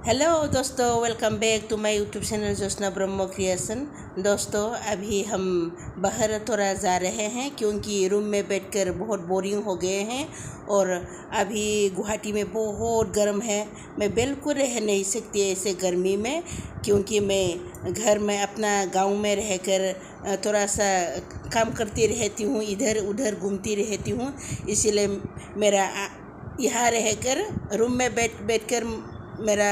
Hello दोस्तों, welcome back to my YouTube channel Jyotsna Brahma creation. दोस्तों, अभी हम बाहर थोड़ा जा रहे हैं क्योंकि रूम में बैठकर बहुत बोरिंग हो गए हैं और अभी गुवाहाटी में बहुत गर्म है। मैं बिल्कुल रह नहीं सकती ऐसे गर्मी में, क्योंकि मैं घर में अपना गांव में रहकर थोड़ा सा काम करती रहती हूँ, इधर उधर घूमती रहती हूँ। इसीलिए मेरा यहाँ रहकर रूम में बैठकर मेरा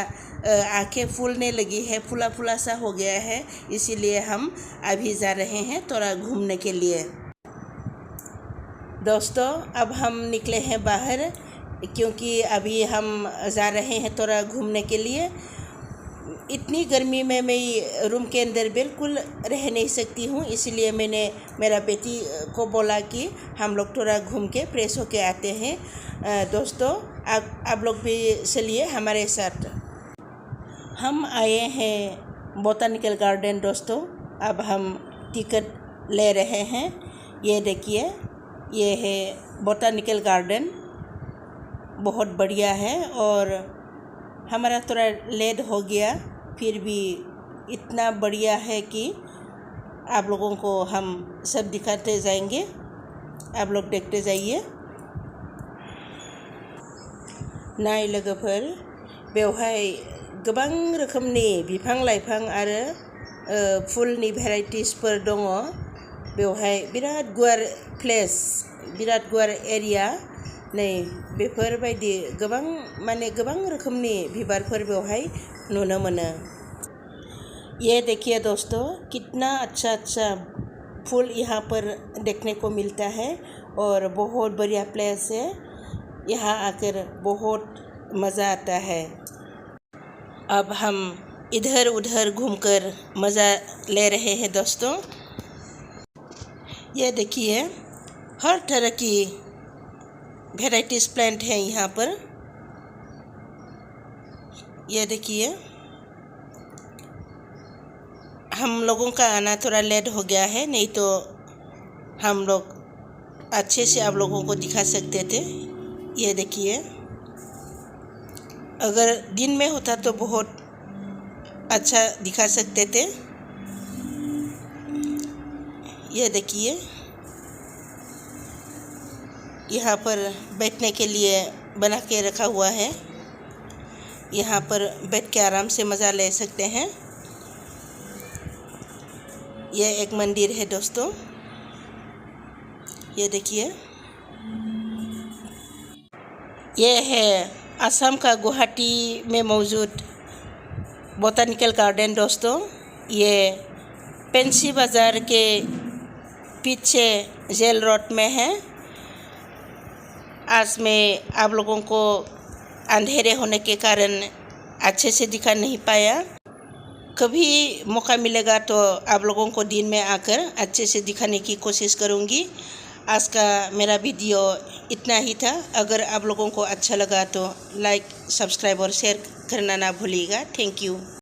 आंखें फूलने लगी है, फूला फूला सा हो गया है। इसीलिए हम अभी जा रहे हैं थोड़ा घूमने के लिए। दोस्तों, अब हम निकले हैं बाहर क्योंकि अभी हम जा रहे हैं थोड़ा घूमने के लिए। इतनी गर्मी में मैं रूम के अंदर बिल्कुल रह नहीं सकती हूँ, इसलिए मैंने मेरा बेटी को बोला कि हम लोग थोड़ा घूम के फ्रेश होके आते हैं। दोस्तों, आप लोग भी चलिए हमारे साथ। हम आए हैं बोटानिकल गार्डन। दोस्तों, अब हम टिकट ले रहे हैं। ये देखिए, ये है बोटानिकल गार्डन, बहुत बढ़िया है। और हमारा थोड़ा लेट हो गया, फिर भी इतना बढ़िया है कि आप लोगों को हम सब दिखाते जाएंगे। आप लोग देखते जाइए। नाय लोगोफोर, बेवहाय गोबां रोखोमनि बिफां लाइफां आरो फुलनि भेराइटिसफोर दङ। बेवहाय बिराद गुवार प्लेस, बिराद गुवार एरिया। नै बेफोरबायदि गोबां रोखोमनि बिबारफोर बेवहाय नुनो मोनो। ये देखिए दोस्तों, कितना अच्छा फूल यहाँ पर देखने को मिलता है और बहुत बढ़िया प्लेस है। यहाँ आकर बहुत मज़ा आता है। अब हम इधर उधर घूमकर मज़ा ले रहे हैं। दोस्तों, ये देखिए, हर तरह की वेराइटीज प्लांट हैं यहाँ पर। ये देखिए, हम लोगों का आना थोड़ा लेट हो गया है, नहीं तो हम लोग अच्छे से आप लोगों को दिखा सकते थे। ये देखिए, अगर दिन में होता तो बहुत अच्छा दिखा सकते थे। ये देखिए, यहाँ पर बैठने के लिए बना के रखा हुआ है। यहाँ पर बैठ के आराम से मज़ा ले सकते हैं। ये एक मंदिर है दोस्तों, ये देखिए। ये है असम का गुवाहाटी में मौजूद बोटानिकल गार्डन। दोस्तों, ये पेंसी बाज़ार के पीछे जेल रोड में है। आज मैं आप लोगों को अंधेरे होने के कारण अच्छे से दिखा नहीं पाया। कभी मौका मिलेगा तो आप लोगों को दिन में आकर अच्छे से दिखाने की कोशिश करूँगी। आज का मेरा वीडियो इतना ही था। अगर आप लोगों को अच्छा लगा तो लाइक, सब्सक्राइब और शेयर करना ना भूलिएगा। Thank you.